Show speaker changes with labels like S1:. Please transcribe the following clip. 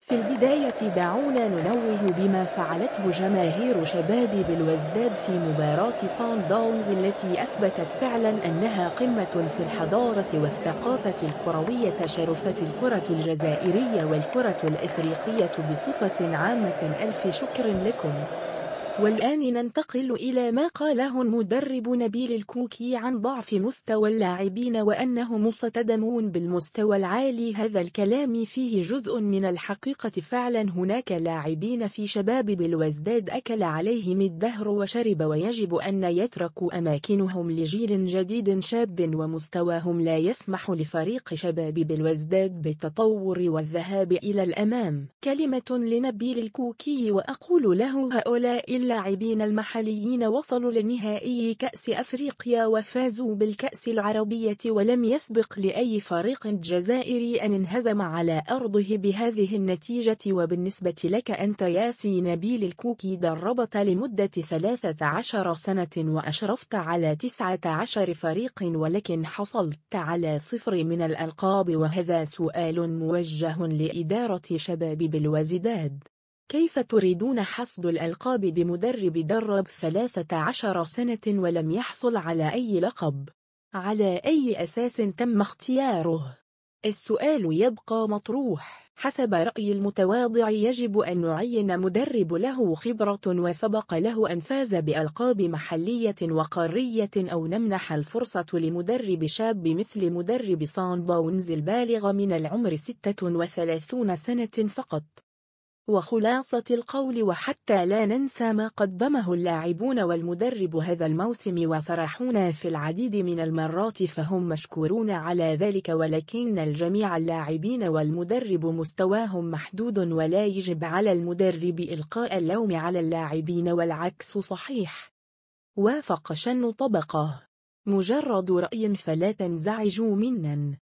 S1: في البداية دعونا ننوه بما فعلته جماهير شباب بلوزداد في مباراة صن داونز التي أثبتت فعلا أنها قمة في الحضارة والثقافة الكروية. شرفت الكرة الجزائرية والكرة الإفريقية بصفة عامة. ألف شكر لكم. والآن ننتقل إلى ما قاله المدرب نبيل الكوكي عن ضعف مستوى اللاعبين وأنهم مصطدمون بالمستوى العالي. هذا الكلام فيه جزء من الحقيقة. فعلا هناك لاعبين في شباب بلوزداد أكل عليهم الدهر وشرب، ويجب أن يتركوا أماكنهم لجيل جديد شاب ومستواهم لا يسمح لفريق شباب بلوزداد بالتطور والذهاب إلى الأمام. كلمة لنبيل الكوكي وأقول له: هؤلاء اللاعبين المحليين وصلوا لنهائي كأس أفريقيا وفازوا بالكأس العربية، ولم يسبق لأي فريق جزائري أن انهزم على أرضه بهذه النتيجة. وبالنسبة لك أنت يا سي نبيل الكوكي، دربت لمدة 13 سنة وأشرفت على 19 فريق ولكن حصلت على 0 من الألقاب، وهذا سؤال موجه لإدارة شباب بلوزداد. كيف تريدون حصد الألقاب بمدرب درب 13 سنة ولم يحصل على أي لقب؟ على أي أساس تم اختياره؟ السؤال يبقى مطروح. حسب رأيي المتواضع يجب أن نعين مدرب له خبرة وسبق له أن فاز بألقاب محلية وقارية، أو نمنح الفرصة لمدرب شاب مثل مدرب صن داونز البالغ من العمر 36 سنة فقط. وخلاصة القول، وحتى لا ننسى ما قدمه اللاعبون والمدرب هذا الموسم وفرحونا في العديد من المرات، فهم مشكورون على ذلك، ولكن الجميع اللاعبين والمدرب مستواهم محدود، ولا يجب على المدرب إلقاء اللوم على اللاعبين والعكس صحيح. وافق شن طبقة. مجرد رأي فلا تنزعجوا منن.